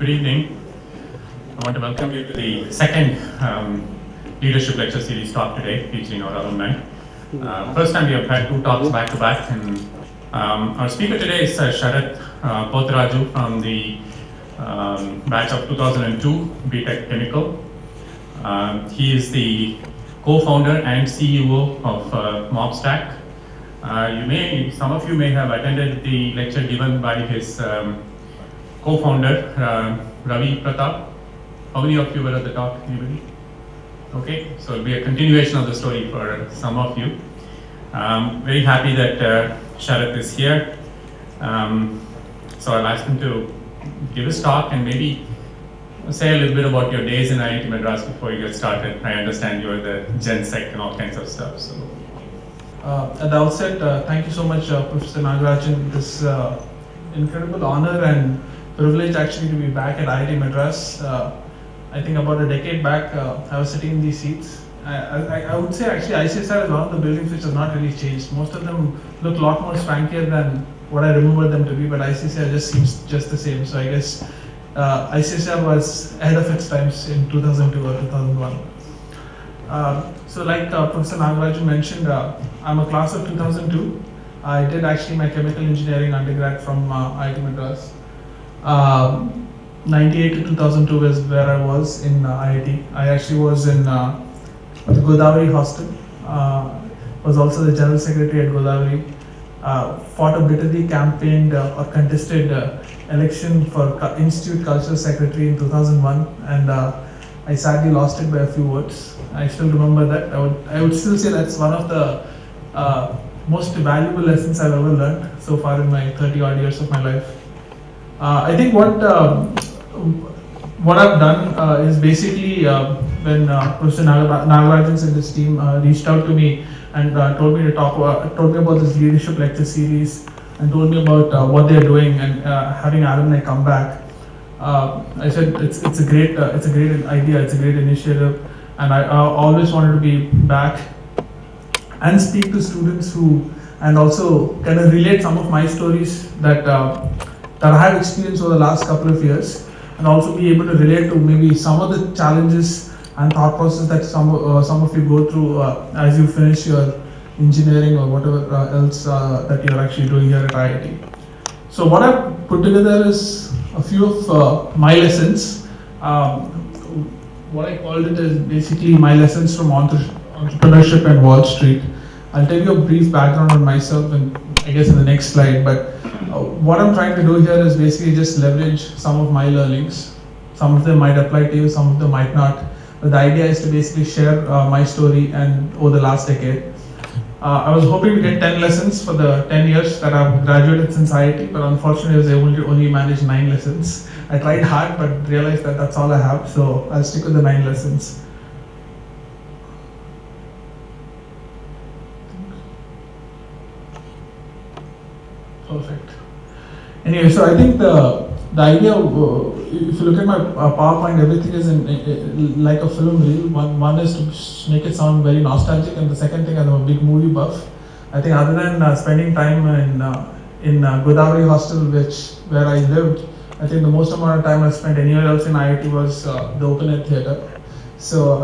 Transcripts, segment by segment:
Good evening. I want to welcome you to the second leadership lecture series talk today, featuring our alumni. First time we have had two talks back to back, and our speaker today is Sharat Potharaju from the batch of 2002 BTech Chemical. He is the co-founder and CEO of MobStac. Some of you may have attended the lecture given by his co-founder, Ravi Pratap. How many of you were at the talk? Anybody? Okay, so it'll be a continuation of the story for some of you. Very happy that Sharat is here. So I'll ask him to give his talk and maybe say a little bit about your days in IIT Madras before you get started. I understand you're the Gen Sec and all kinds of stuff. So. At the outset, thank you so much, Professor Nagarajan. This incredible honor and privilege actually to be back at IIT Madras. I think about a decade back, I was sitting in these seats. I would say actually ICSR is one of the buildings which has not really changed. Most of them look a lot more swankier than what I remember them to be, but ICSR just seems just the same. So I guess ICSR was ahead of its times in 2002 or 2001. So like Professor Nagarajan mentioned, I'm a class of 2002. I did actually my chemical engineering undergrad from IIT Madras. 98 to 2002 is where I was in IIT. I actually was in the Godavari hostel. Was also the general secretary at Godavari. Fought a bitterly campaigned or contested election for Institute Cultural Secretary in 2001, and I sadly lost it by a few votes. I still remember that. I would still say that's one of the most valuable lessons I've ever learned so far in my 30 odd years of my life. I think what I've done is basically when Professor Nagarajan and his team reached out to me and told me about this leadership lecture series and told me about what they're doing and having alumni come back. I said it's a great idea, it's a great initiative, and I always wanted to be back and speak to students and also kind of relate some of my stories that I have experienced over the last couple of years, and also be able to relate to maybe some of the challenges and thought process that some of you go through as you finish your engineering or whatever else that you're actually doing here at IIT. So what I've put together is a few of my lessons. What I called it is basically my lessons from entrepreneurship and Wall Street. I'll tell you a brief background on myself and I guess in the next slide, but what I'm trying to do here is basically just leverage some of my learnings. Some of them might apply to you, some of them might not. But the idea is to basically share my story and over the last decade. I was hoping to get 10 lessons for the 10 years that I've graduated since IIT, but unfortunately I was able to only manage 9 lessons. I tried hard but realized that that's all I have, so I'll stick with the 9 lessons. Perfect. Anyway, so I think the idea of, if you look at my PowerPoint, everything is like a film reel. One is to make it sound very nostalgic, and the second thing, I'm a big movie buff. I think other than spending time in Godavari hostel, where I lived, I think the most amount of time I spent anywhere else in IIT was the open air theatre. So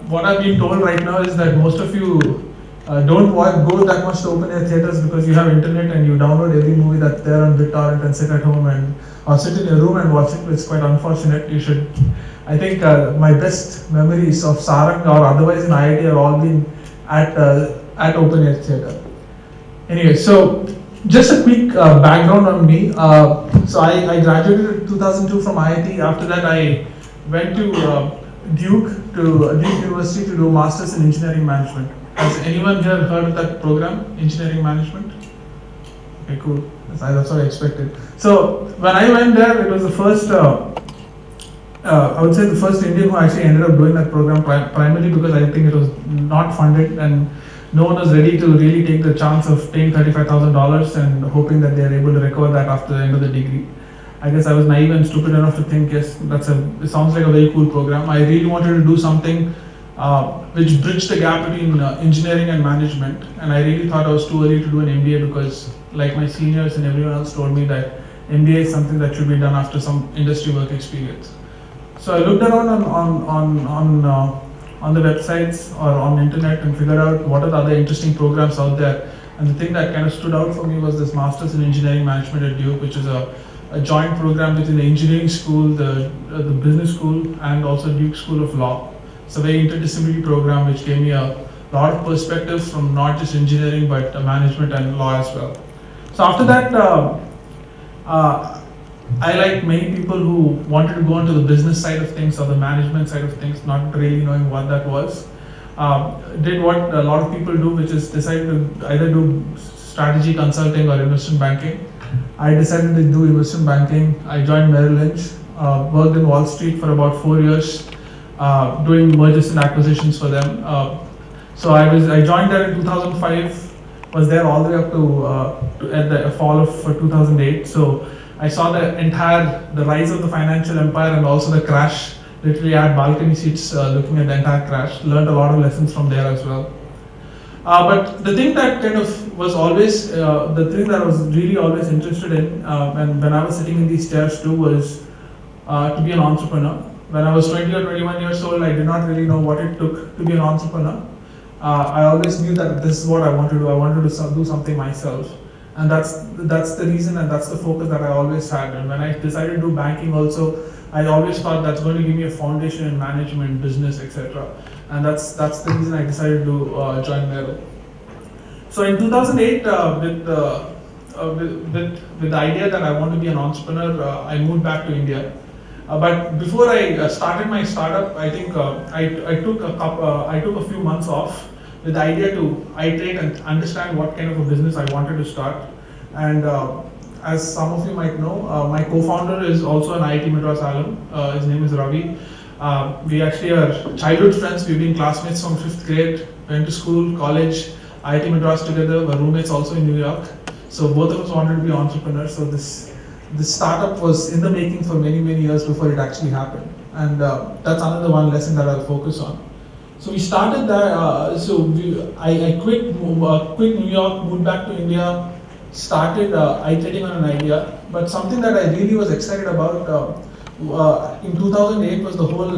what I've been told right now is that most of you don't go that much to open air theatres because you have internet and you download every movie that's there on BitTorrent and sit at home or sit in your room and watch it. It's quite unfortunate. You should. I think my best memories of Sarang or otherwise in IIT have all been at open air theatre. Anyway, so just a quick background on me. So I graduated in 2002 from IIT. After that, I went to Duke University to do Masters in Engineering Management. Has anyone here heard of that program, Engineering Management? Okay, cool. That's what I expected. So when I went there, it was the first, I would say the first Indian who actually ended up doing that program, primarily because I think it was not funded and no one was ready to really take the chance of paying $35,000 and hoping that they are able to recover that after the end of the degree. I guess I was naive and stupid enough to think, yes, it sounds like a very cool program. I really wanted to do something which bridged the gap between engineering and management, and I really thought I was too early to do an MBA because, like my seniors and everyone else told me that MBA is something that should be done after some industry work experience. So I looked around on the websites or on the internet and figured out what are the other interesting programs out there. And the thing that kind of stood out for me was this Masters in Engineering Management at Duke, which is a joint program between the engineering school, the business school, and also Duke School of Law. It's a very interdisciplinary program which gave me a lot of perspective from not just engineering but management and law as well. So after that, I, like many people who wanted to go into the business side of things or the management side of things, not really knowing what that was, did what a lot of people do, which is decided to either do strategy consulting or investment banking. I decided to do investment banking. I joined Merrill Lynch, worked in Wall Street for about 4 years, doing mergers and acquisitions for them. So I joined there in 2005, was there all the way up to at the fall of 2008. So I saw the rise of the financial empire and also the crash. Literally I had balcony seats looking at the entire crash, learned a lot of lessons from there as well. But the thing that kind of was always, the thing that I was really always interested in when I was sitting in these chairs too was to be an entrepreneur. When I was 20 or 21 years old, I did not really know what it took to be an entrepreneur. I always knew that this is what I want to do. I wanted to do something myself. And that's the reason and that's the focus that I always had. And when I decided to do banking also, I always thought that's going to give me a foundation in management, business, etc. And that's the reason I decided to join Merrill. So in 2008, with the idea that I want to be an entrepreneur, I moved back to India. But before I started my startup, I think I took a few months off with the idea to iterate and understand what kind of a business I wanted to start. And as some of you might know, my co-founder is also an IIT Madras alum. His name is Ravi. We actually are childhood friends. We've been classmates from 5th grade, went to school, college, IIT Madras together, were roommates also in New York. So both of us wanted to be entrepreneurs. So this startup was in the making for many years before it actually happened. And that's another one lesson that I'll focus on. So we started there, I quit New York, moved back to India, started iterating on an idea. But something that I really was excited about in 2008 was the whole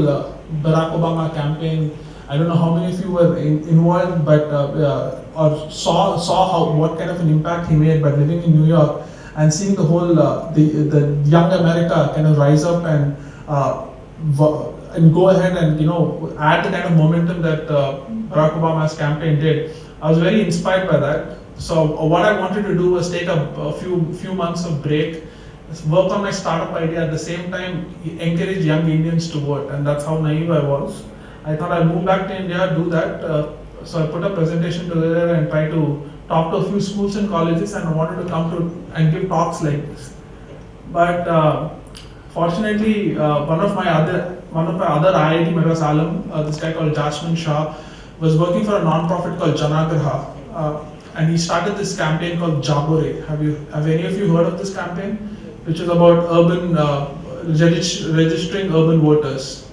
Barack Obama campaign. I don't know how many of you were involved, but or saw what kind of an impact he made by living in New York and seeing the whole the young America kind of rise up and go ahead and add the kind of momentum that Barack Obama's campaign did. I was very inspired by that. So what I wanted to do was take a few months of break, work on my startup idea at the same time, encourage young Indians to vote, and that's how naive I was. I thought I'd move back to India, do that. So I put a presentation together and tried to talk to a few schools and colleges, and I wanted to come to and give talks like this. But fortunately, one of my other IIT Madras alum, this guy called Jasmine Shah, was working for a non-profit called Janagraha, and he started this campaign called Jabore. Have any of you heard of this campaign? Which is about urban registering urban voters.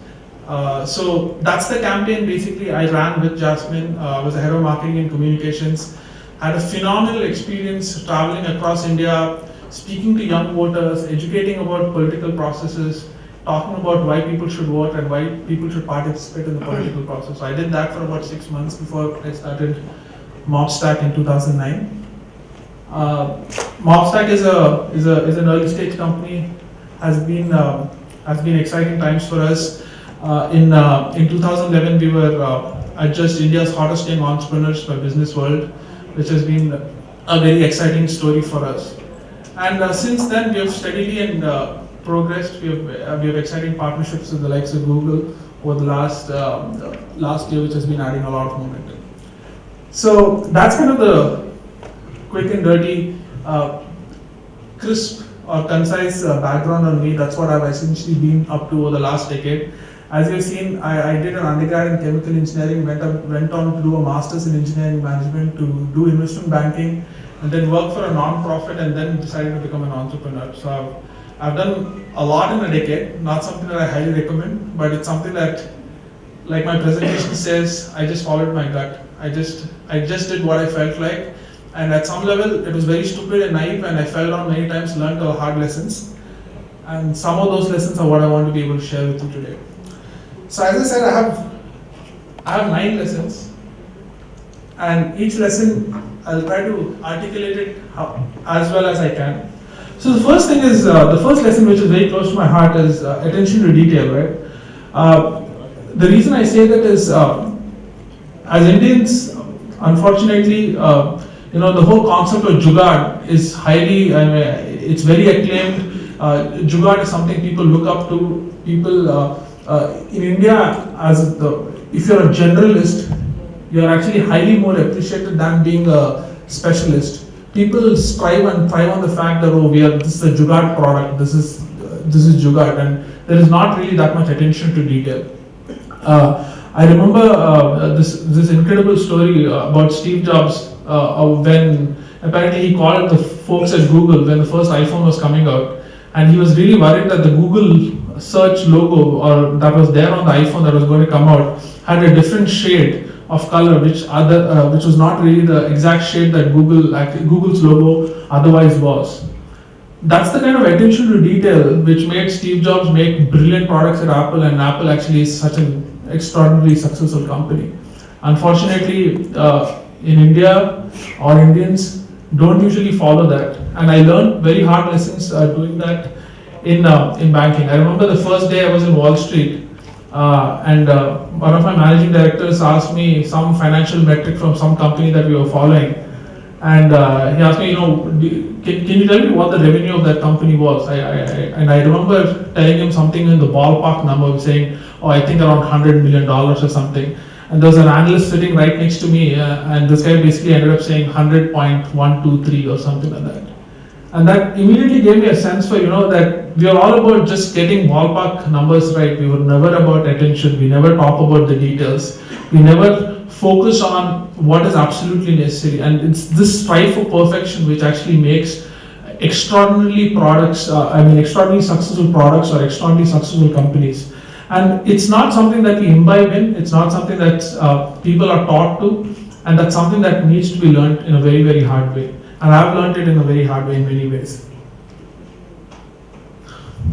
So that's the campaign basically I ran with Jasmine. Was the head of marketing and communications. Had a phenomenal experience traveling across India, speaking to young voters, educating about political processes, talking about why people should vote and why people should participate in the political process. So I did that for about 6 months before I started MobStac in 2009. MobStac is an early stage company. Has been exciting times for us. In 2011, we were adjudged India's hottest young entrepreneurs by Business World, which has been a very exciting story for us. And since then, we have steadily and progressed. We have exciting partnerships with the likes of Google over the last year, which has been adding a lot of momentum. So that's kind of the quick and dirty, crisp or concise background on me. That's what I've essentially been up to over the last decade. As you've seen, I did an undergrad in chemical engineering, went on to do a master's in engineering management, to do investment banking, and then work for a non-profit, and then decided to become an entrepreneur. So I've done a lot in a decade, not something that I highly recommend, but it's something that, like my presentation says, I just followed my gut. I just did what I felt like, and at some level it was very stupid and naive, and I fell down many times, learned the hard lessons. And some of those lessons are what I want to be able to share with you today. So as I said, I have 9 lessons, and each lesson I'll try to articulate it as well as I can. So the first thing is, the first lesson which is very close to my heart is attention to detail, right? The reason I say that is, as Indians, unfortunately, the whole concept of jugaad is highly, it's very acclaimed. Jugaad is something people look up to. People in India, if you're a generalist, you're actually highly more appreciated than being a specialist. People strive and thrive on the fact that this is a jugaad product, this is jugaad, and there is not really that much attention to detail. I remember this incredible story about Steve Jobs when apparently he called the folks at Google when the first iPhone was coming out, and he was really worried that the Google search logo or that was there on the iPhone that was going to come out had a different shade of color, which was not really the exact shade that Google's logo otherwise was. That's the kind of attention to detail which made Steve Jobs make brilliant products at Apple, and Apple actually is such an extraordinarily successful company. Unfortunately, in India, or Indians don't usually follow that, and I learned very hard lessons doing that in banking. I remember the first day I was in Wall Street, and one of my managing directors asked me some financial metric from some company that we were following, and he asked me, can you tell me what the revenue of that company was? And I remember telling him something in the ballpark number, saying, I think around $100 million or something. And there was an analyst sitting right next to me, and this guy basically ended up saying 100.123 or something like that. And that immediately gave me a sense for, that we are all about just getting ballpark numbers right. We were never about attention. We never talk about the details. We never focus on what is absolutely necessary. And it's this strive for perfection which actually makes extraordinarily successful products or extraordinarily successful companies. And it's not something that we imbibe in. It's not something that people are taught to. And that's something that needs to be learned in a very, very hard way. And I've learned it in a very hard way in many ways.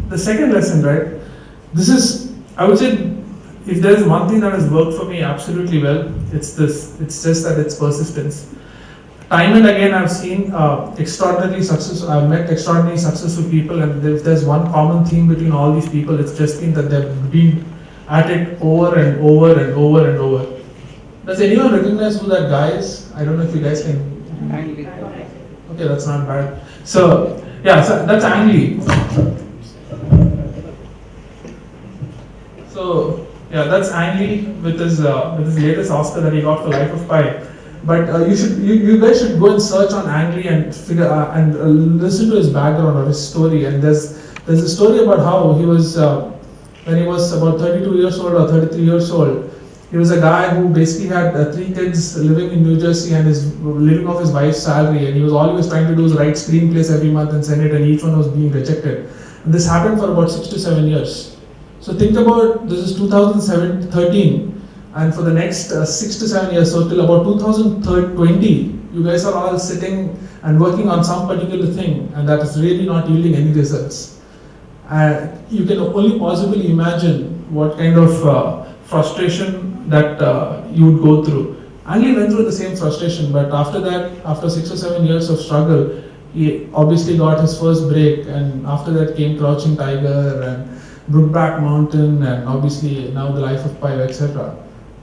The second lesson, right? This is, I would say, if there is one thing that has worked for me absolutely well, it's this. It's just that it's persistence. Time and again, I've seen I've met extraordinarily successful people, and if there's one common theme between all these people, it's just been that they've been at it over and over and over and over. Does anyone recognize who that guy is? I don't know if you guys can. Okay, that's not bad. So that's Ang Lee. So that's Ang Lee with his latest Oscar that he got for Life of Pi. But you guys should go and search on Ang Lee and figure and listen to his background or his story. And there's a story about how he was when he was about 32 years old or 33 years old. He was a guy who basically had 3 kids living in New Jersey and is living off his wife's salary. And he was always trying to do is write screenplays every month and send it, and each one was being rejected. And this happened for about 6 to 7 years. So think about, this is 2013, and for the next 6 to 7 years, so till about 2020, you guys are all sitting and working on some particular thing, and that is really not yielding any results. You can only possibly imagine what kind of frustration that you would go through. And he went through the same frustration, but after that, after 6 or 7 years of struggle, he obviously got his first break, and after that came Crouching Tiger and Brookback Mountain, and obviously now The Life of Pi, etc.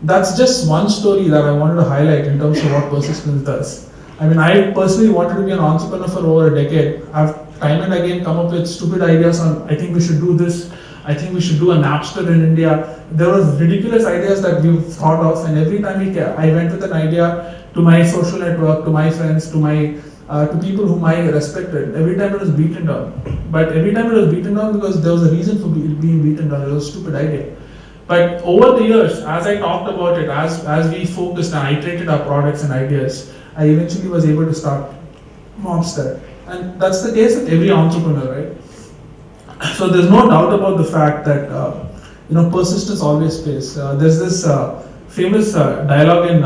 That's just one story that I wanted to highlight in terms of what persistence does. I mean, I personally wanted to be an entrepreneur for over a decade. I've time and again come up with stupid ideas on, I think we should do this, I think we should do a Napster in India. There were ridiculous ideas that we've thought of, and every time I went with an idea to my social network, to my friends, to people whom I respected, every time it was beaten down. But every time it was beaten down because there was a reason for being beaten down. It was a stupid idea. But over the years, as I talked about it, as we focused and iterated our products and ideas, I eventually was able to start MobStac. And that's the case with every entrepreneur, right? So there's no doubt about the fact that persistence always pays. There's this famous dialogue in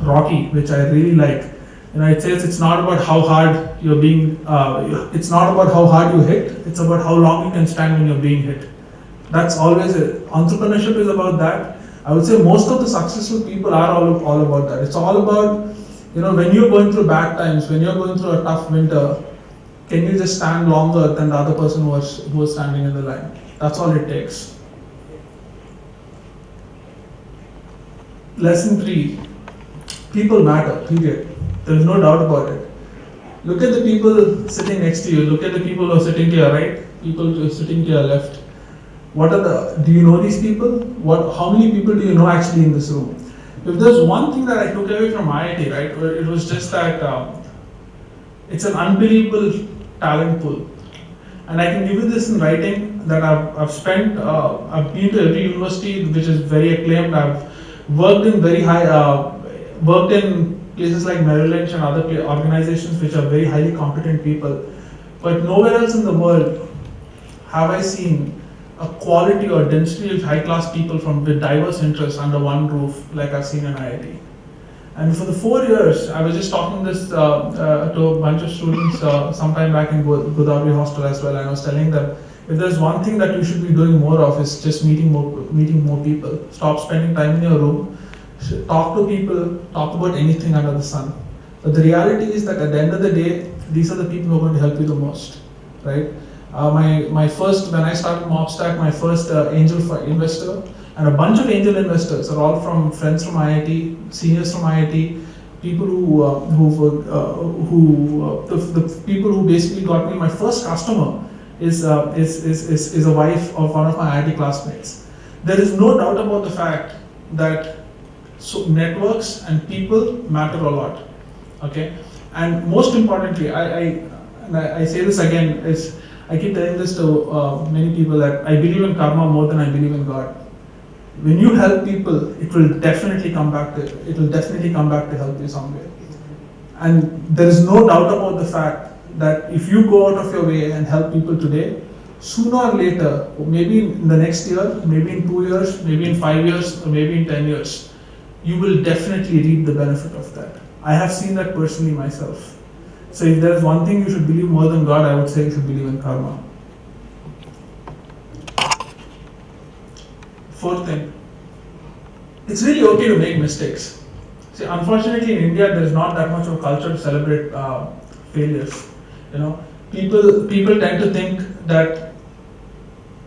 Rocky, which I really like, It says it's not about how hard you're being, it's not about how hard you hit, it's about how long you can stand when you're being hit. That's always it. Entrepreneurship is about that. I would say most of the successful people are all about that. It's all about, when you're going through bad times, when you're going through a tough winter, can you just stand longer than the other person who was standing in the line? That's all it takes. Lesson 3, people matter, period. There is no doubt about it. Look at the people sitting next to you. Look at the people who are sitting to your right, people who are sitting to your left. Do you know these people? How many people do you know actually in this room? If there's one thing that I took away from IIT, right, it was just that it's an unbelievable talent pool. And I can give you this in writing that I've been to every university which is very acclaimed. I've worked in worked in places like Merrill Lynch and other organizations which are very highly competent people. But nowhere else in the world have I seen a quality or density of high-class people with diverse interests under one roof like I've seen in IIT. And for the 4 years, I was just talking this to a bunch of students sometime back in Godavari hostel as well, and I was telling them, if there's one thing that you should be doing more of is just meeting more people. Stop spending time in your room, talk to people, talk about anything under the sun. But the reality is that at the end of the day, these are the people who are going to help you the most, right? When I started MobStac, my first angel investor and a bunch of angel investors are all from friends from IIT, seniors from IIT, people the people who basically got me my first customer is a wife of one of my IIT classmates. There is no doubt about the fact that networks and people matter a lot. Okay, and most importantly, I say this again, I keep telling this to many people that I believe in karma more than I believe in God. When you help people, it will definitely come back to help you somewhere. And there is no doubt about the fact that if you go out of your way and help people today, sooner or later, maybe in the next year, maybe in 2 years, maybe in 5 years, or maybe in 10 years, you will definitely reap the benefit of that. I have seen that personally myself. So if there is one thing you should believe more than God, I would say you should believe in karma. 4th thing, it's really okay to make mistakes. See, unfortunately in India, there is not that much of a culture to celebrate failures. People tend to think that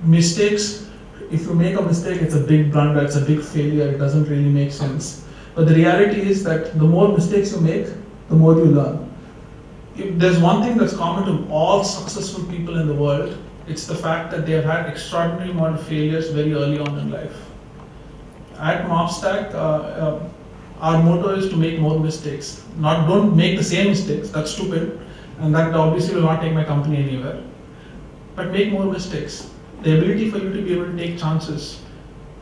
mistakes, if you make a mistake, it's a big blunder, it's a big failure, it doesn't really make sense. But the reality is that the more mistakes you make, the more you learn. If there's one thing that's common to all successful people in the world, it's the fact that they have had extraordinary amount of failures very early on in life. At MobStac, our motto is to make more mistakes. Don't make the same mistakes, that's stupid, and that obviously will not take my company anywhere. But make more mistakes. The ability for you to be able to take chances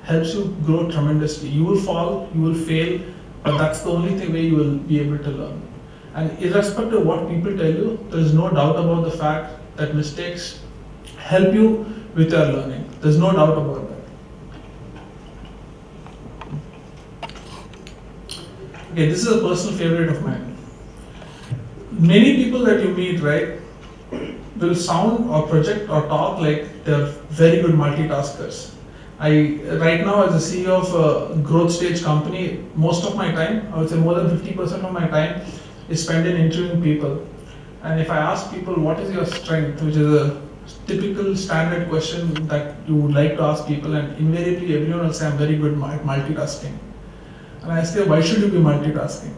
helps you grow tremendously. You will fall, you will fail, but that's the only way you will be able to learn. And irrespective of what people tell you, there is no doubt about the fact that mistakes help you with your learning. There's no doubt about that. Okay, this is a personal favorite of mine. Many people that you meet, right, will sound or project or talk like they're very good multitaskers. Right now, as a CEO of a growth stage company, most of my time, I would say more than 50% of my time, is spent in interviewing people. And if I ask people what is your strength, which is a typical standard question that you would like to ask people, and invariably everyone will say I'm very good at multitasking. And I say, why should you be multitasking?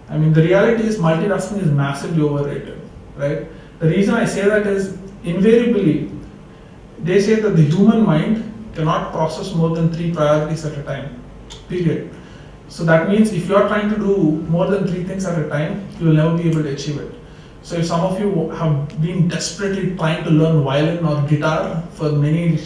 I mean, the reality is multitasking is massively overrated, right? The reason I say that is invariably they say that the human mind cannot process more than 3 priorities at a time, period. So that means if you are trying to do more than 3 things at a time, you will never be able to achieve it. So if some of you have been desperately trying to learn violin or guitar for many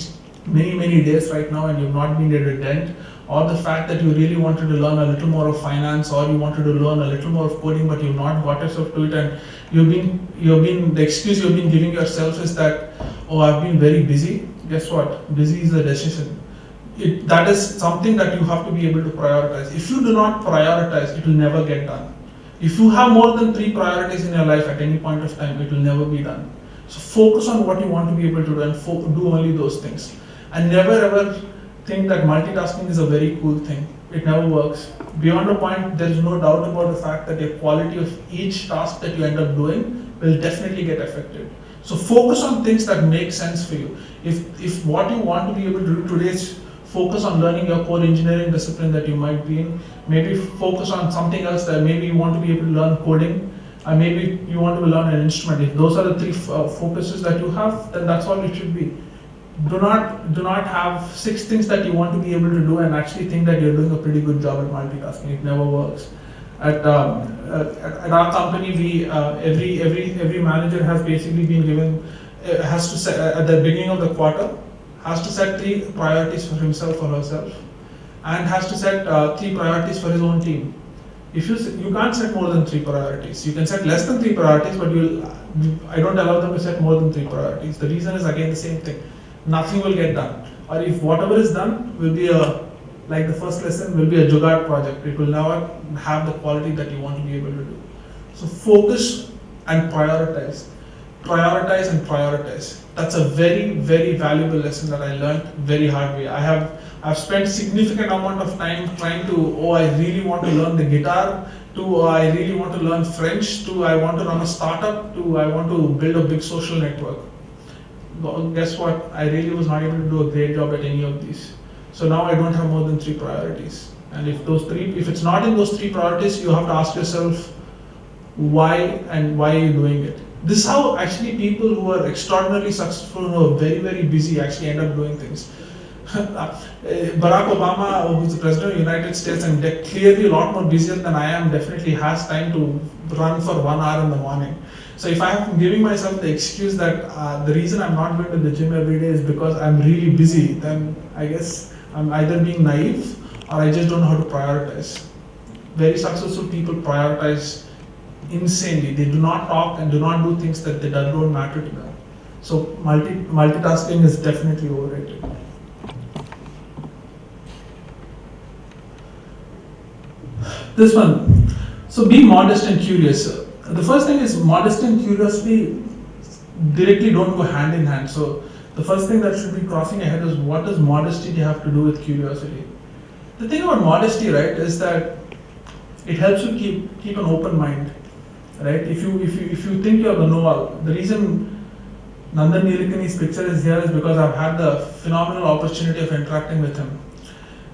days right now and you've not been able to dent, or the fact that you really wanted to learn a little more of finance, or you wanted to learn a little more of coding but you've not got yourself to it, and the excuse you've been giving yourself is that, oh, I've been very busy. Guess what? Busy is a decision. That is something that you have to be able to prioritize. If you do not prioritize, it will never get done. If you have more than 3 priorities in your life at any point of time, it will never be done. So focus on what you want to be able to do and do only those things. And never ever think that multitasking is a very cool thing. It never works. Beyond a point, there is no doubt about the fact that the quality of each task that you end up doing will definitely get affected. So focus on things that make sense for you. If what you want to be able to do today is focus on learning your core engineering discipline that you might be in, maybe focus on something else, that maybe you want to be able to learn coding, and maybe you want to learn an instrument. If those are the 3 focuses that you have, then that's all it should be. Do not have 6 things that you want to be able to do and actually think that you're doing a pretty good job at multitasking. It never works. At our company, we every manager has basically been given has to set at the beginning of the quarter, has to set 3 priorities for himself or herself, and has to set 3 priorities for his own team. If you can't set more than 3 priorities. You can set less than 3 priorities, but I don't allow them to set more than 3 priorities. The reason is again the same thing. Nothing will get done. Or if whatever is done will be like the first lesson, will be a jugaad project. It will never have the quality that you want to be able to do. So focus and prioritize. Prioritize and prioritize. That's a very, very valuable lesson that I learned very hard way. I've spent significant amount of time trying to, I really want to learn the guitar, to I really want to learn French, to I want to run a startup, to I want to build a big social network. Well, guess what? I really was not able to do a great job at any of these. So now I don't have more than 3 priorities. And if it's not in those 3 priorities, you have to ask yourself why and why are you doing it. This is how actually people who are extraordinarily successful, who are very, very busy, actually end up doing things. Barack Obama, who's the president of the United States and clearly a lot more busier than I am, definitely has time to run for 1 hour in the morning. So if I'm giving myself the excuse that the reason I'm not going to the gym every day is because I'm really busy, then I guess I'm either being naive or I just don't know how to prioritize. Very successful people prioritize insanely. They do not talk and do not do things that don't matter to them. So multitasking is definitely overrated. This one. So be modest and curious. The first thing is modesty and curiosity directly don't go hand in hand. So the first thing that should be crossing your head is, what does modesty have to do with curiosity? The thing about modesty, right, is that it helps you keep an open mind, right? If you think you're the know-all, the reason Nandan Nilekani's picture is here is because I've had the phenomenal opportunity of interacting with him.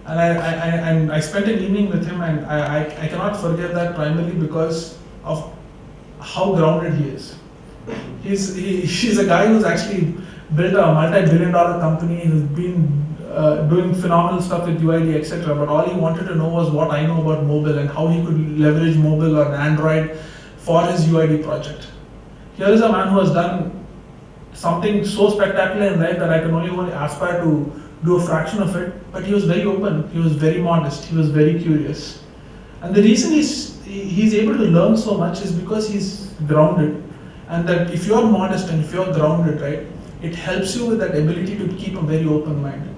And I spent an evening with him, and I cannot forget that primarily because of how grounded he is. He's a guy who's actually built a multi-billion-dollar company, who's been doing phenomenal stuff with UID, etc. But all he wanted to know was what I know about mobile and how he could leverage mobile or Android for his UID project. Here is a man who has done something so spectacular in life that I can only aspire to do a fraction of it. But he was very open, he was very modest, he was very curious. And the reason he's able to learn so much is because he's grounded. And that if you're modest and if you're grounded, right, it helps you with that ability to keep a very open mind.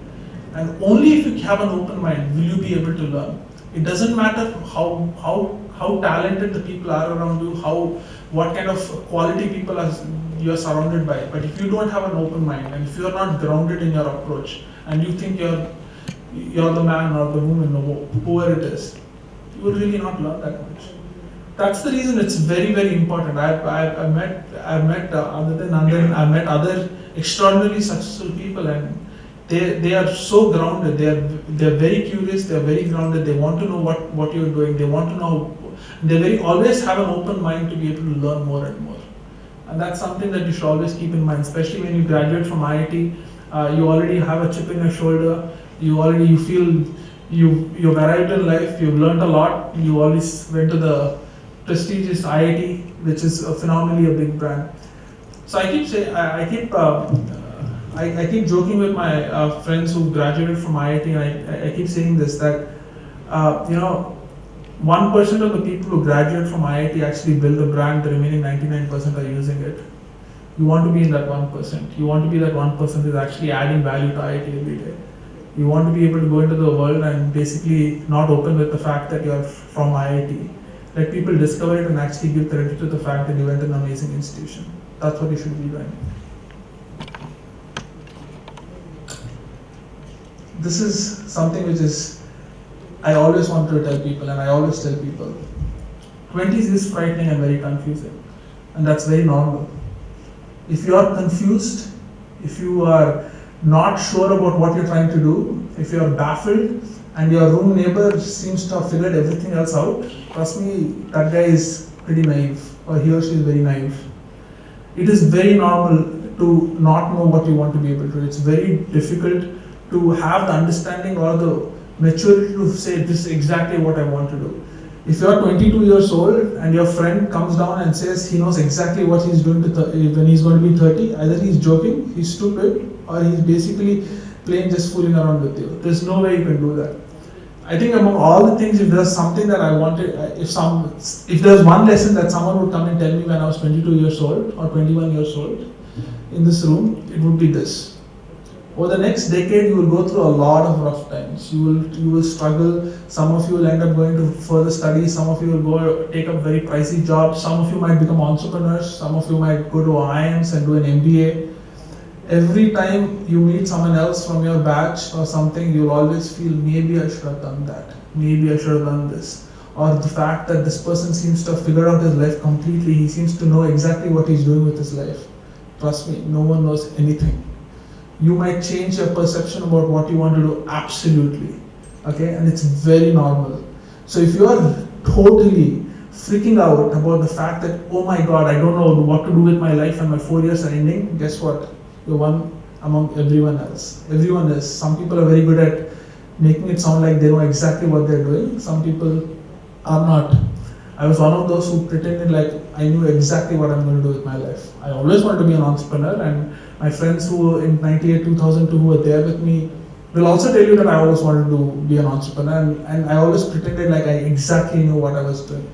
And only if you have an open mind will you be able to learn. It doesn't matter how talented the people are around you, what kind of quality people you're surrounded by. But if you don't have an open mind and if you're not grounded in your approach and you think you're the man or the woman or whoever it is, you will really not learn that much. That's the reason it's very, very important. I've met other than Nandan, I've met other extraordinarily successful people, and they are so grounded. They're very curious. They're very grounded. They want to know what you're doing. They want to know. They always have an open mind to be able to learn more and more. And that's something that you should always keep in mind, especially when you graduate from IIT. You already have a chip in your shoulder. You feel you've arrived in life. You've learned a lot. You always went to the prestigious IIT, which is phenomenally a big brand. So I keep joking with my friends who graduated from IIT, and I keep saying this, that 1% of the people who graduate from IIT actually build a brand. The remaining 99% are using it. You want to be in that 1%. You want to be that 1% who's actually adding value to IIT every day. You want to be able to go into the world and basically not open with the fact that you're from IIT, let people discover it and actually give credit to the fact that you went to an amazing institution. That's what you should be doing. This is something which is, I always want to tell people, and I always tell people, 20s is frightening and very confusing, and that's very normal. If you are confused, if you are not sure about what you're trying to do, if you are baffled, and your room neighbor seems to have figured everything else out, trust me, that guy is pretty naive, or he or she is very naive. It is very normal to not know what you want to be able to do. It's very difficult to have the understanding or the maturity to say this is exactly what I want to do. If you are 22 years old and your friend comes down and says he knows exactly what he's doing when he's going to be 30, either he's joking, he's stupid, or he's basically playing, just fooling around with you. There's no way you can do that. I think among all the things, if there's something that I wanted, if there's one lesson that someone would come and tell me when I was 22 years old or 21 years old in this room, it would be this. Over the next decade, you will go through a lot of rough times. You will struggle. Some of you will end up going to further studies. Some of you will go take up very pricey jobs. Some of you might become entrepreneurs. Some of you might go to IIMs and do an MBA. Every time you meet someone else from your batch or something, you'll always feel, maybe I should have done that. Maybe I should have done this. Or the fact that this person seems to have figured out his life completely. He seems to know exactly what he's doing with his life. Trust me, no one knows anything. You might change your perception about what you want to do, absolutely, okay, and it's very normal. So if you are totally freaking out about the fact that, oh my god, I don't know what to do with my life and my 4 years are ending, guess what? You're one among everyone else. Everyone is. Some people are very good at making it sound like they know exactly what they're doing. Some people are not. I was one of those who pretended like I knew exactly what I'm going to do with my life. I always wanted to be an entrepreneur, and my friends who in 98, 2002 who were there with me will also tell you that I always wanted to be an entrepreneur, and I always pretended like I exactly knew what I was doing.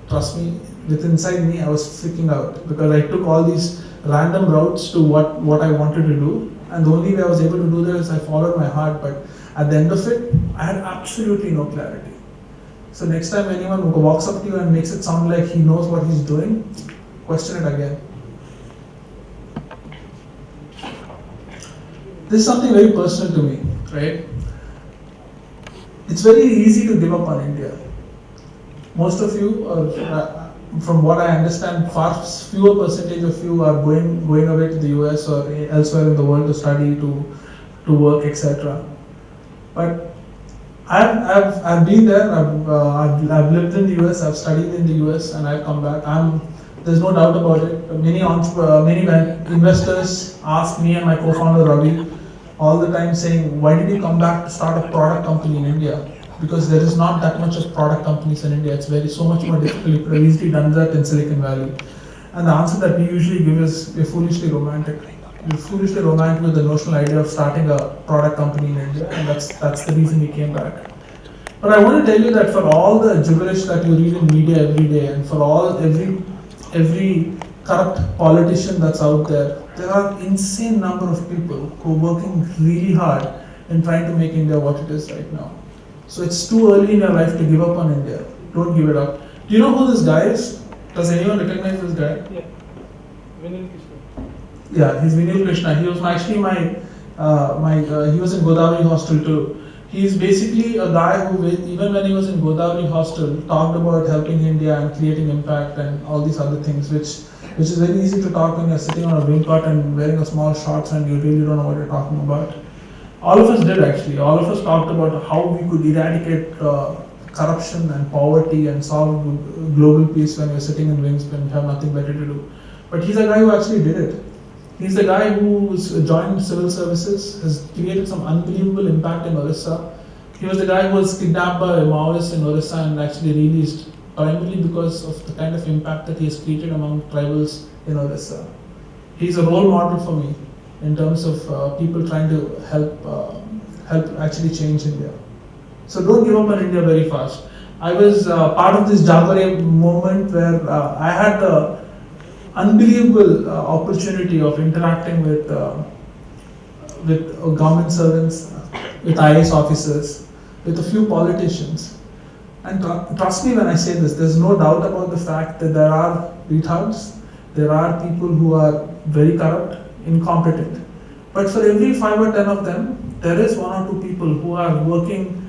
Trust me, within inside me I was freaking out because I took all these random routes to what I wanted to do, and the only way I was able to do that is I followed my heart, but at the end of it, I had absolutely no clarity. So next time anyone walks up to you and makes it sound like he knows what he's doing, question it again. This is something very personal to me, right? It's very easy to give up on India. Most of you, from what I understand, far fewer percentage of you are going away to the US or elsewhere in the world to study, to work, etc. But I've been there. I've lived in the US. I've studied in the US, and I've come back. There's no doubt about it. Many investors ask me and my co-founder Ravi all the time, saying, "Why did you come back to start a product company in India?" Because there is not that much of product companies in India. It's so much more difficult. You could have easily done that in Silicon Valley. And the answer that we usually give is, we're foolishly romantic. We're foolishly romantic with the notional idea of starting a product company in India, and that's the reason we came back. But I want to tell you that for all the gibberish that you read in media every day, and for every corrupt politician that's out there, there are insane number of people who are working really hard in trying to make India what it is right now. So it's too early in your life to give up on India. Don't give it up. Do you know who this guy is? Does anyone recognize this guy? Yeah, Vinil Krishna. Yeah, he's Vinil Krishna. He was actually he was in Godavari Hostel too. He's basically a guy who, even when he was in Godavari Hostel, talked about helping India and creating impact and all these other things, which is very easy to talk when you're sitting on a green cot and wearing a small shorts and you really don't know what you're talking about. All of us did actually. All of us talked about how we could eradicate corruption and poverty and solve global peace when you're sitting in wings when you have nothing better to do. But he's a guy who actually did it. He's the guy who joined civil services, has created some unbelievable impact in Orissa. He was the guy who was kidnapped by Maoists in Orissa and actually released, primarily because of the kind of impact that he has created among tribals in Orissa. He's a role model for me in terms of people trying to help actually change India. So don't give up on India very fast. I was part of this Jagore movement where I had the unbelievable opportunity of interacting with government servants, with IAS officers, with a few politicians. And trust me when I say this, there's no doubt about the fact that there are retards, there are people who are very corrupt, incompetent. But for every 5 or 10 of them, there is 1 or 2 people who are working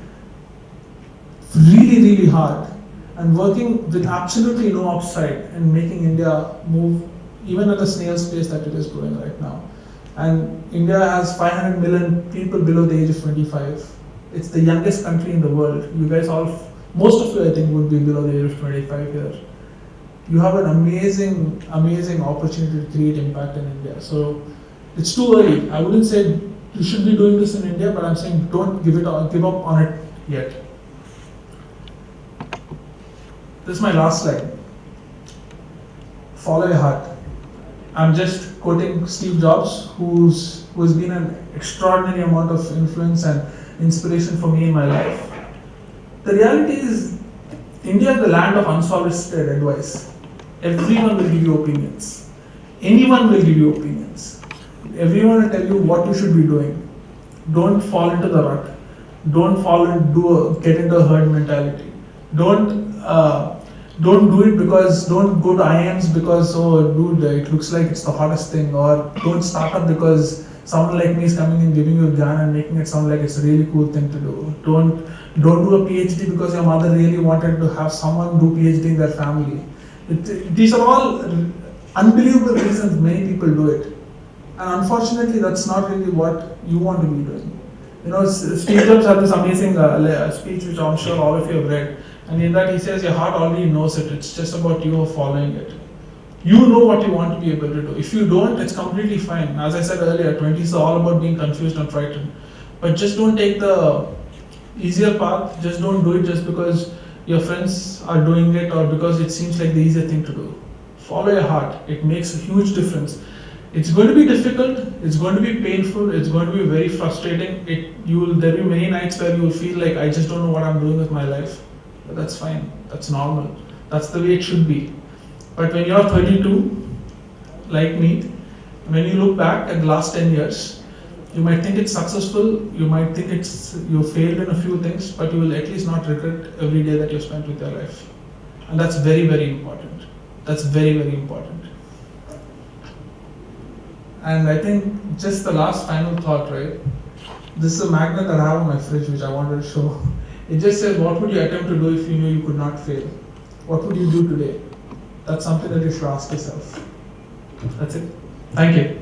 really, really hard and working with absolutely no upside and making India move even at the snail's pace that it is going right now. And India has 500 million people below the age of 25. It's the youngest country in the world. You guys all, most of you I think would be below the age of 25 here. You have an amazing, amazing opportunity to create impact in India. So it's too early. I wouldn't say you should be doing this in India, but I'm saying don't give up on it yet. This is my last slide. Follow your heart. I'm just quoting Steve Jobs, who's been an extraordinary amount of influence and inspiration for me in my life. The reality is, India is the land of unsolicited advice. Everyone will give you opinions. Anyone will give you opinions. Everyone will tell you what you should be doing. Don't fall into the rut. Don't fall and get into a herd mentality. Don't do it because, don't go to IIMs because, oh dude, it looks like it's the hottest thing, or don't start up because someone like me is coming and giving you a gun and making it sound like it's a really cool thing to do. Don't do a PhD because your mother really wanted to have someone do PhD in their family. These are all unbelievable reasons many people do it. And unfortunately, that's not really what you want to be doing. You know, Steve Jobs had this amazing speech which I'm sure all of you have read. And in that he says, your heart already knows it. It's just about you following it. You know what you want to be able to do. If you don't, it's completely fine. As I said earlier, 20s is all about being confused and frightened. But just don't take the easier path. Just don't do it just because your friends are doing it or because it seems like the easier thing to do. Follow your heart. It makes a huge difference. It's going to be difficult. It's going to be painful. It's going to be very frustrating. There will be many nights where you will feel like I just don't know what I'm doing with my life. But that's fine. That's normal. That's the way it should be. But when you're 32, like me, when you look back at the last 10 years, you might think it's successful, you might think you failed in a few things, but you will at least not regret every day that you spent with your life. And that's very, very important. That's very, very important. And I think just the last final thought, right? This is a magnet that I have on my fridge, which I wanted to show. It just says, what would you attempt to do if you knew you could not fail? What would you do today? That's something that you should ask yourself. That's it. Thank you.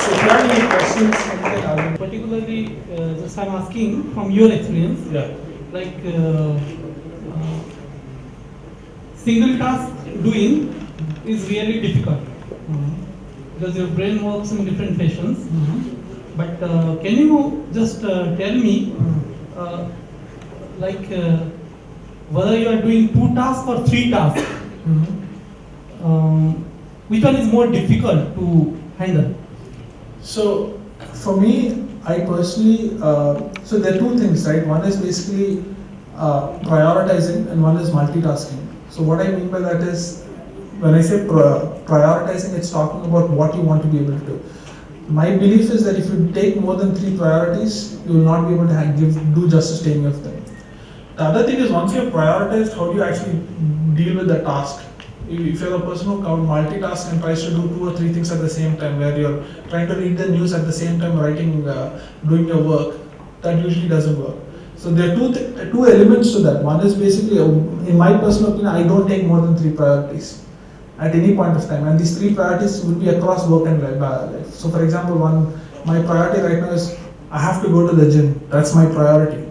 So if you have any questions, Particularly, just I'm asking from your experience, like single task doing is really difficult because your brain works in different fashions. But can you just tell me, whether you are doing 2 tasks or 3 tasks, which one is more difficult to handle? So for me, I personally, so there are 2 things, right? One is basically prioritizing and one is multitasking. So what I mean by that is, when I say prioritizing, it's talking about what you want to be able to do. My belief is that if you take more than 3 priorities, you will not be able to do justice to any of them. The other thing is, once you have prioritized, how do you actually deal with the task? If you're a person who multitasks and tries to do 2 or 3 things at the same time, where you're trying to read the news at the same time doing your work, that usually doesn't work. So there are two elements to that. One is basically, in my personal opinion, I don't take more than 3 priorities at any point of time, and these 3 priorities will be across work and life. So for example, my priority right now is I have to go to the gym. That's my priority.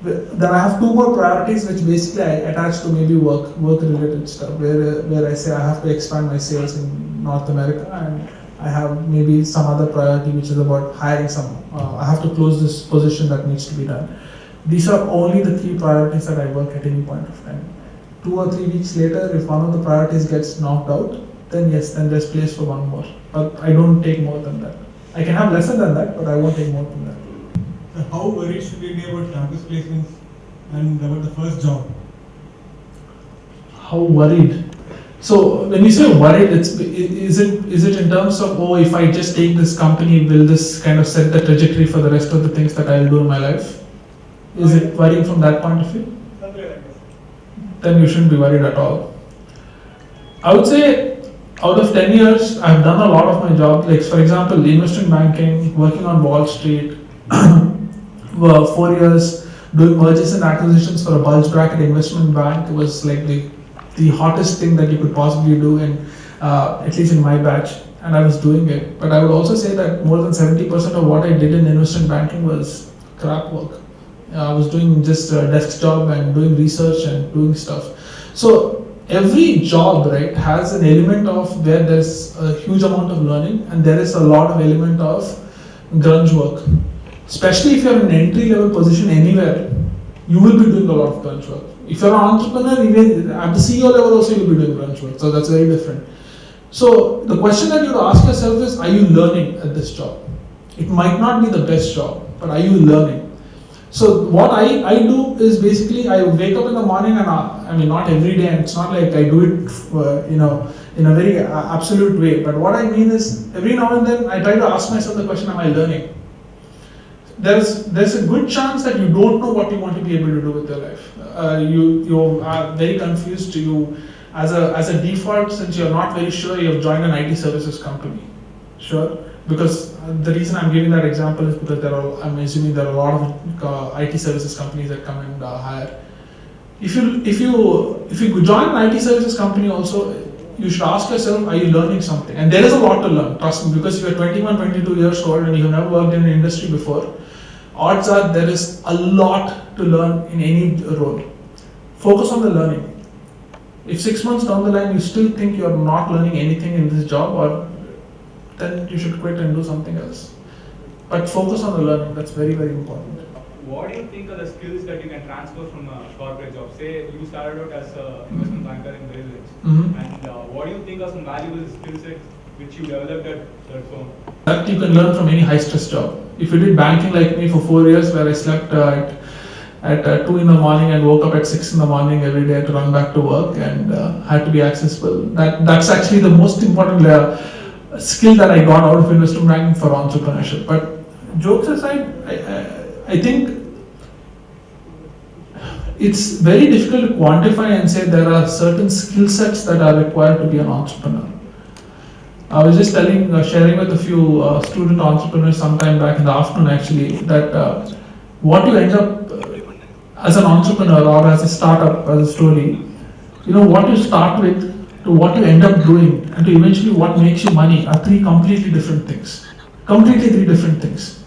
Then I have 2 more priorities which basically I attach to maybe work related stuff, where I say I have to expand my sales in North America, and I have maybe some other priority which is about hiring someone. I have to close this position that needs to be done. These are only the 3 priorities that I work at any point of time. 2 or 3 weeks later, if one of the priorities gets knocked out, then yes, then there's place for one more. But I don't take more than that. I can have lesser than that, but I won't take more than that. How worried should we be about campus placements and about the first job? How worried? So when you say worried, is it in terms of, oh, if I just take this company, will this kind of set the trajectory for the rest of the things that I'll do in my life? Is it worrying from that point of view? Then you shouldn't be worried at all. I would say out of 10 years, I've done a lot of my job. Like for example, investment banking, working on Wall Street, 4 years doing mergers and acquisitions for a bulge bracket investment bank was like the hottest thing that you could possibly do, in at least in my batch, and I was doing it. But I would also say that more than 70% of what I did in investment banking was crap work. I was doing just a desk job and doing research and doing stuff. So every job, right, has an element of where there's a huge amount of learning, and there is a lot of element of grunge work. Especially if you're in an entry level position anywhere, you will be doing a lot of grunge work. If you're an entrepreneur, even at the CEO level also you'll be doing grunge work. So that's very different. So the question that you have to ask yourself is, are you learning at this job? It might not be the best job, but are you learning? So what I do is basically I wake up in the morning, and I mean not every day, and it's not like I do it in a very absolute way. But what I mean is every now and then I try to ask myself the question, am I learning? There's a good chance that you don't know what you want to be able to do with your life. You are very confused. You as a default, since you're not very sure, you have joined an IT services company. Sure. Because the reason I'm giving that example is because I'm assuming there are a lot of IT services companies that come and hire. If you join an IT services company also, you should ask yourself, are you learning something? And there is a lot to learn, trust me, because if you're 21, 22 years old and you've never worked in an industry before, odds are there is a lot to learn in any role. Focus on the learning. If 6 months down the line you still think you're not learning anything in this job, then you should quit and do something else. But focus on the learning, that's very, very important. What do you think are the skills that you can transfer from a corporate job? Say you started out as an investment banker in Madras, and what do you think are some valuable skill sets which you developed at that firm? That you can learn from any high stress job. If you did banking like me for 4 years, where I slept at 2 in the morning and woke up at 6 in the morning every day to run back to work and had to be accessible, that's actually the most important skill that I got out of investment banking for entrepreneurship. But jokes aside, I think it's very difficult to quantify and say there are certain skill sets that are required to be an entrepreneur. I was just sharing with a few student entrepreneurs sometime back in the afternoon actually, that what you end up as an entrepreneur or as a startup, as a story, what you start with to what you end up doing and to eventually what makes you money are three completely different things. Completely three different things.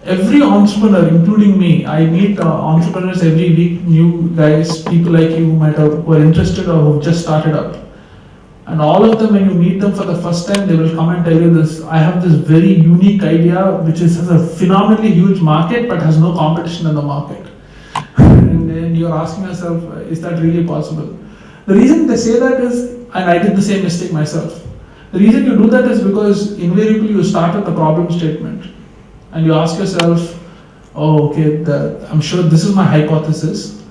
Every entrepreneur, including me, I meet entrepreneurs every week, new guys, people like you who are interested or who just started up. And all of them, when you meet them for the first time, they will come and tell you this, I have this very unique idea which has a phenomenally huge market but has no competition in the market. And then you're asking yourself, is that really possible? The reason they say that is, and I did the same mistake myself, the reason you do that is because invariably you start with the problem statement and you ask yourself, oh okay, I'm sure this is my hypothesis,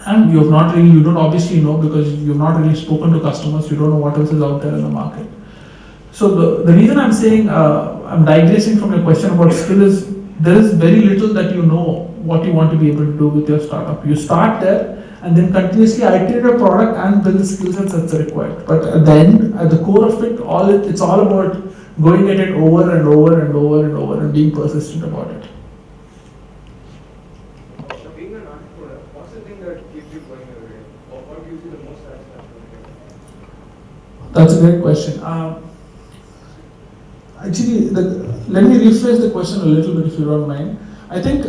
and you don't obviously know because you've not really spoken to customers, you don't know what else is out there in the market. So the reason I'm saying, I'm digressing from your question about skill is, there is very little that you know what you want to be able to do with your startup. You start there and then continuously iterate a product and build the skill sets that's required. But at the end, at the core of it, it's all about going at it over and over and over and over and being persistent about it. Being an entrepreneur, what's the thing that keeps you going every day? Or what gives you the most satisfaction? That's a great question. Actually, let me rephrase the question a little bit if you don't mind. I think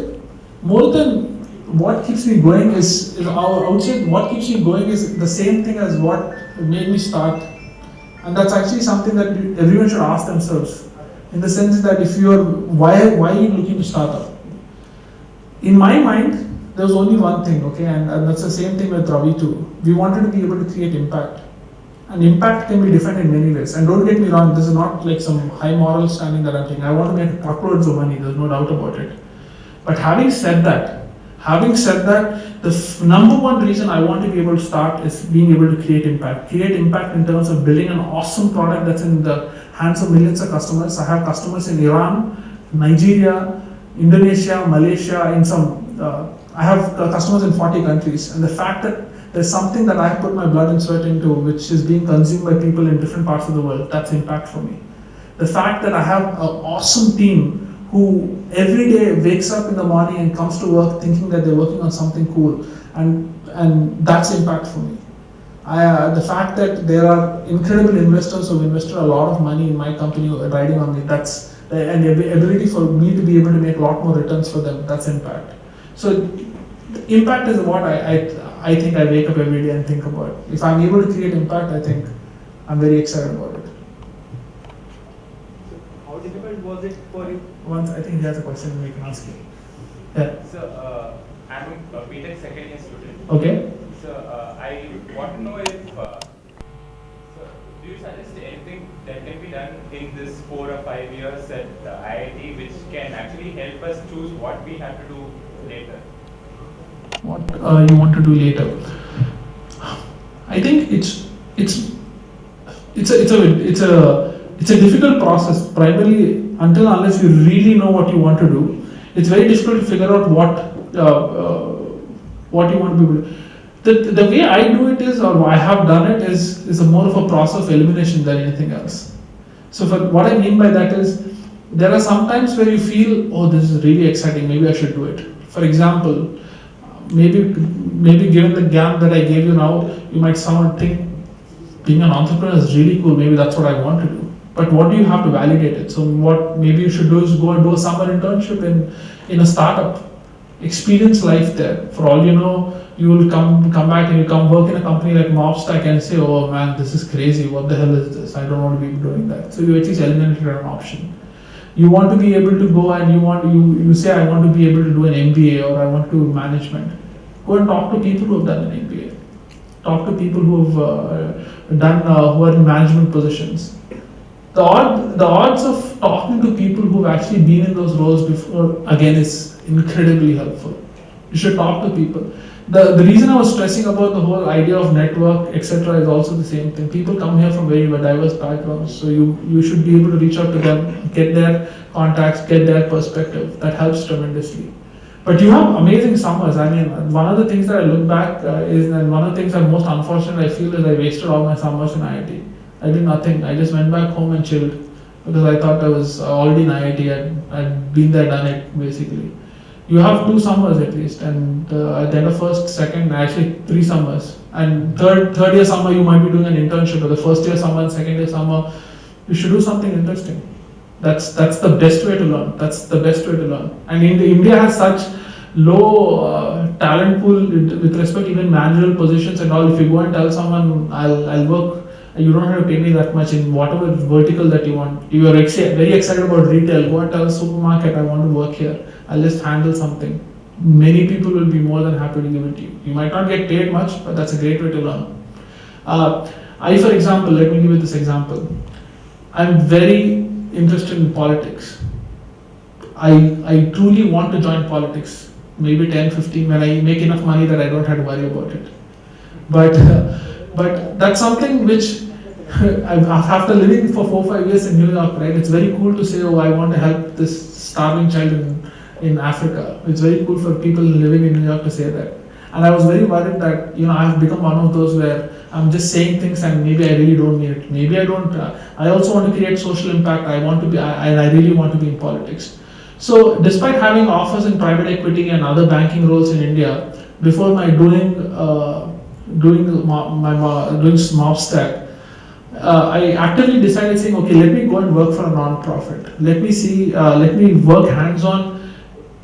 more than what keeps me going is I would say what keeps me going is the same thing as what made me start. And that's actually something that everyone should ask themselves. In the sense that why are you looking to start up? In my mind, there was only one thing, okay, and that's the same thing with Ravi too. We wanted to be able to create impact. And impact can be defined in many ways. And don't get me wrong, this is not like some high moral standing that I'm taking. I want to make truckloads of money, there's no doubt about it. But having said that, Having said that, the number one reason I want to be able to start is being able to create impact. Create impact in terms of building an awesome product that's in the hands of millions of customers. I have customers in Iran, Nigeria, Indonesia, Malaysia, I have customers in 40 countries. And the fact that there's something that I put my blood and sweat into, which is being consumed by people in different parts of the world, that's impact for me. The fact that I have an awesome team who every day wakes up in the morning and comes to work thinking that they're working on something cool, and that's impact for me. The fact that there are incredible investors who've invested a lot of money in my company riding on me, and the ability for me to be able to make a lot more returns for them, that's impact. So impact is what I think I wake up every day and think about. If I'm able to create impact, I think I'm very excited about it. How difficult was it for you? Once, I think there's a question we can ask you. Yeah. So, I'm a BTech second year student. Okay. So, I want to know if, so do you suggest anything that can be done in this 4 or 5 years at IIT which can actually help us choose what we have to do later? What you want to do later? I think it's a difficult process. Primarily, until unless you really know what you want to do, it's very difficult to figure out what you want to do. The way I do it is, or I have done it, is a more of a process of elimination than anything else. So what I mean by that is, there are some times where you feel, oh, this is really exciting, maybe I should do it. For example, maybe given the gap that I gave you now, you might someone think being an entrepreneur is really cool, maybe that's what I want to do. But what do you have to validate it? So what maybe you should do is go and do a summer internship in a startup. Experience life there. For all you know, you will come back and you come work in a company like MobStac and say, oh man, this is crazy, what the hell is this? I don't want to be doing that. So you at least eliminated an option. You want to be able to go and you say, I want to be able to do an MBA or I want to do management. Go and talk to people who have done an MBA. Talk to people who have who are in management positions. The odds of talking to people who've actually been in those roles before, again, is incredibly helpful. You should talk to people. The reason I was stressing about the whole idea of network, etc., is also the same thing. People come here from very diverse backgrounds, so you should be able to reach out to them, get their contacts, get their perspective. That helps tremendously. But you have amazing summers. I mean, one of the things that I look back and one of the things that most unfortunate I feel is I wasted all my summers in IIT. I did nothing. I just went back home and chilled because I thought I was already in IIT. I'd been there, done it, basically. You have 2 summers at least, and at the end of first, second, actually 3 summers. And third year summer, you might be doing an internship, but the first year summer and second year summer, you should do something interesting. That's the best way to learn. That's the best way to learn. And India has such low talent pool with respect to even managerial positions and all. If you go and tell someone, I'll work, you don't have to pay me that much in whatever vertical that you want. You are very excited about retail. Go and tell a supermarket, I want to work here. I'll just handle something. Many people will be more than happy to give it to you. You might not get paid much, but that's a great way to learn. For example, let me give you this example. I'm very interested in politics. I truly want to join politics. Maybe 10, 15 when I make enough money that I don't have to worry about it. But that's something which after living for 4 or 5 years in New York, right? It's very cool to say, oh, I want to help this starving child in Africa. It's very cool for people living in New York to say that. And I was very worried that, I've become one of those where I'm just saying things and maybe I really don't mean it. Maybe I don't. I also want to create social impact. I really want to be in politics. So despite having offers in private equity and other banking roles in India, before my doing MobStac, I actively decided saying, okay, let me go and work for a non-profit. Let me work hands-on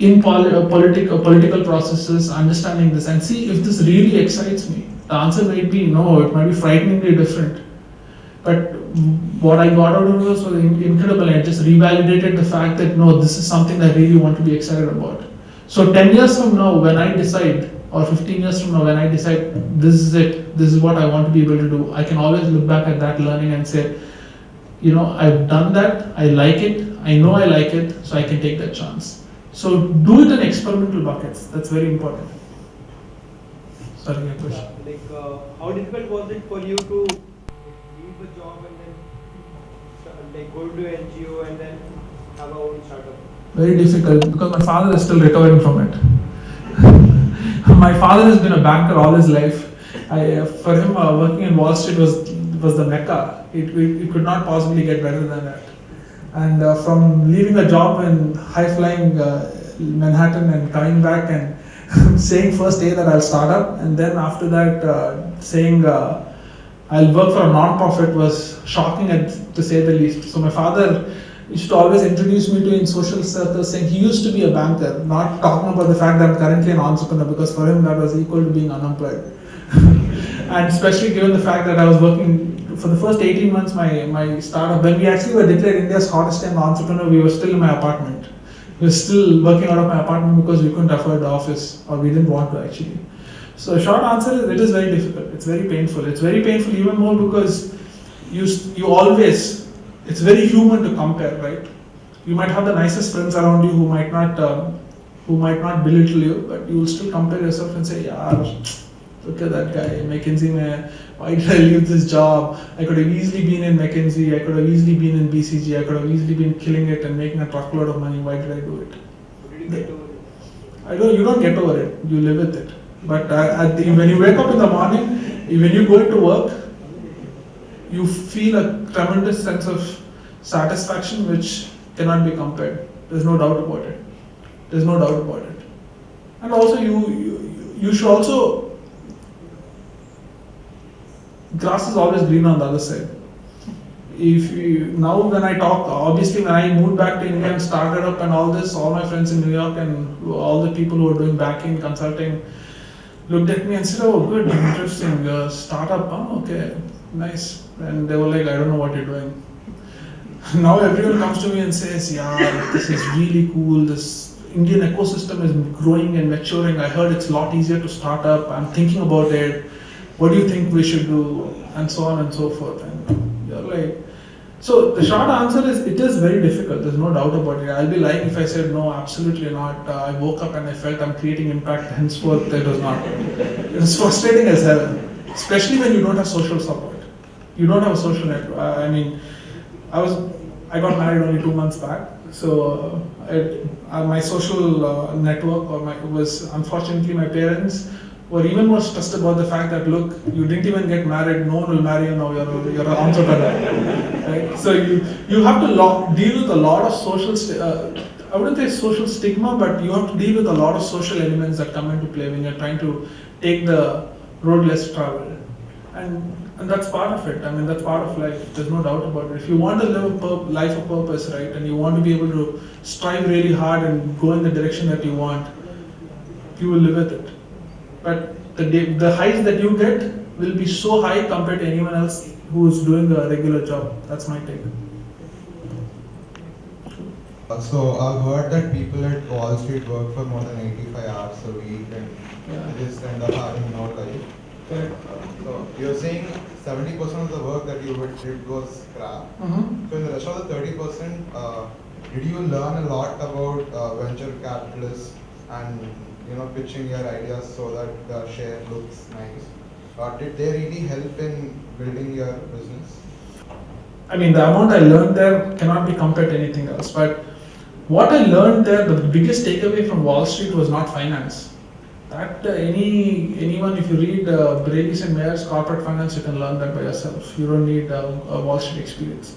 in political processes, understanding this and see if this really excites me. The answer might be no, it might be frighteningly different. But what I got out of this was incredible, and it just revalidated the fact that no, this is something I really want to be excited about. So 10 years from now, when I decide, or 15 years from now, when I decide this is it, this is what I want to be able to do, I can always look back at that learning and say, I've done that, I like it, I know I like it, so I can take that chance. So do it in experimental buckets. That's very important. Sorry, your question. How difficult was it for you to leave the job and then go to NGO and then have our own startup? Very difficult because my father is still recovering from it. My father has been a banker all his life. For him, working in Wall Street was the mecca. It could not possibly get better than that. And from leaving a job in high-flying Manhattan and coming back and saying first day that I'll start up, and then after that saying I'll work for a non-profit was shocking to say the least. So my father used to always introduce me to in social circles saying he used to be a banker, not talking about the fact that I'm currently an entrepreneur, because for him that was equal to being unemployed. And especially given the fact that I was working for the first 18 months, my startup, when we actually were declared India's hottest young entrepreneur, we were still in my apartment. We were still working out of my apartment because we couldn't afford the office, or we didn't want to actually. So short answer is it is very difficult. It's very painful. It's very painful even more because you always, it's very human to compare, right? You might have the nicest friends around you who might not belittle you, but you will still compare yourself and say, yeah, look at that guy, McKinsey, why did I leave this job? I could have easily been in McKinsey, I could have easily been in BCG, I could have easily been killing it and making a truckload of money. Why did I do it? Did you get over it? You don't get over it, you live with it. But when you wake up in the morning, when you go into work, you feel a tremendous sense of satisfaction which cannot be compared. There's no doubt about it. There's no doubt about it. And also you should also, grass is always green on the other side. Now when I talk, obviously when I moved back to India and started up and all this, all my friends in New York and all the people who are doing banking, consulting, looked at me and said, oh good, interesting, startup, oh, okay, nice. And they were like, I don't know what you're doing. Now everyone comes to me and says, yeah, this is really cool, this Indian ecosystem is growing and maturing, I heard it's a lot easier to start up, I'm thinking about it, what do you think we should do, and so on and so forth. And you're like, so the short answer is, it is very difficult, there's no doubt about it. I'll be lying if I said no, absolutely not. I woke up and I felt I'm creating impact, henceforth it was not. It was frustrating as hell, especially when you don't have social support. You don't have a social network. I mean, I got married only 2 months back, so my social network was unfortunately my parents were even more stressed about the fact that look, you didn't even get married, no one will marry you now, you're an entrepreneur, right? So you have to deal with a lot of social, I wouldn't say social stigma, but you have to deal with a lot of social elements that come into play when you're trying to take the road less traveled. And that's part of it. I mean, that's part of life. There's no doubt about it. If you want to live a life of purpose, right, and you want to be able to strive really hard and go in the direction that you want, you will live with it. But the highs that you get will be so high compared to anyone else who is doing a regular job. That's my take. So I've heard that people at Wall Street work for more than 85 hours a week and they just end up having no life. So you're saying 70% of the work that you did was crap. So in the rest of the 30%, did you learn a lot about venture capitalists and pitching your ideas so that the share looks nice? Did they really help in building your business? I mean, the amount I learned there cannot be compared to anything else. But what I learned there, the biggest takeaway from Wall Street was not finance. That anyone, if you read Brady's and Mayer's Corporate Finance, you can learn that by yourself. You don't need a Wall Street experience.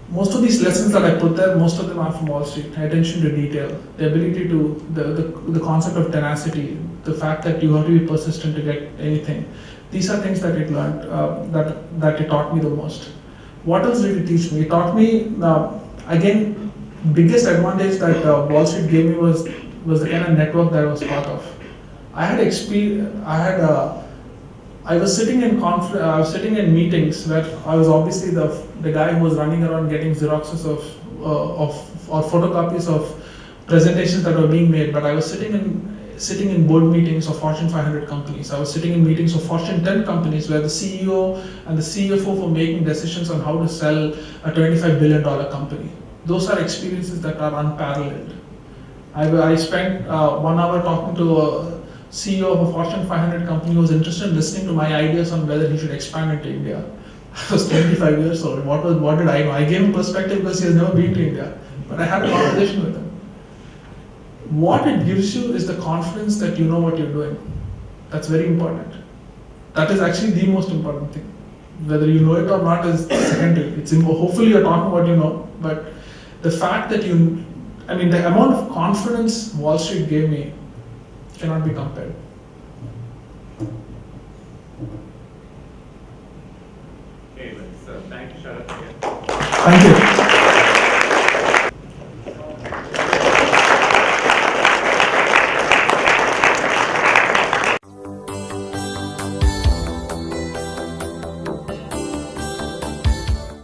Most of these lessons that I put there, most of them are from Wall Street. Attention to detail, the ability to, the concept of tenacity, the fact that you have to be persistent to get anything. These are things that it learned, that it taught me the most. What else did it teach me? It taught me, again, biggest advantage that Wall Street gave me was the kind of network that I was part of. I had experience. I was sitting in meetings where I was obviously the guy who was running around getting Xeroxes or photocopies of presentations that were being made. But I was sitting in board meetings of Fortune 500 companies. I was sitting in meetings of Fortune 10 companies where the CEO and the CFO were making decisions on how to sell a $25 billion company. Those are experiences that are unparalleled. I spent 1 hour talking to a CEO of a Fortune 500 company who was interested in listening to my ideas on whether he should expand into India. I was 25 years old. What did I know? I gave him perspective because he has never been to India. But I had a conversation with him. What it gives you is the confidence that you know what you're doing. That's very important. That is actually the most important thing. Whether you know it or not is secondary. Hopefully you're talking what you know, but the fact that the amount of confidence Wall Street gave me cannot be compared. Okay, thank you, Sharat. Thank you.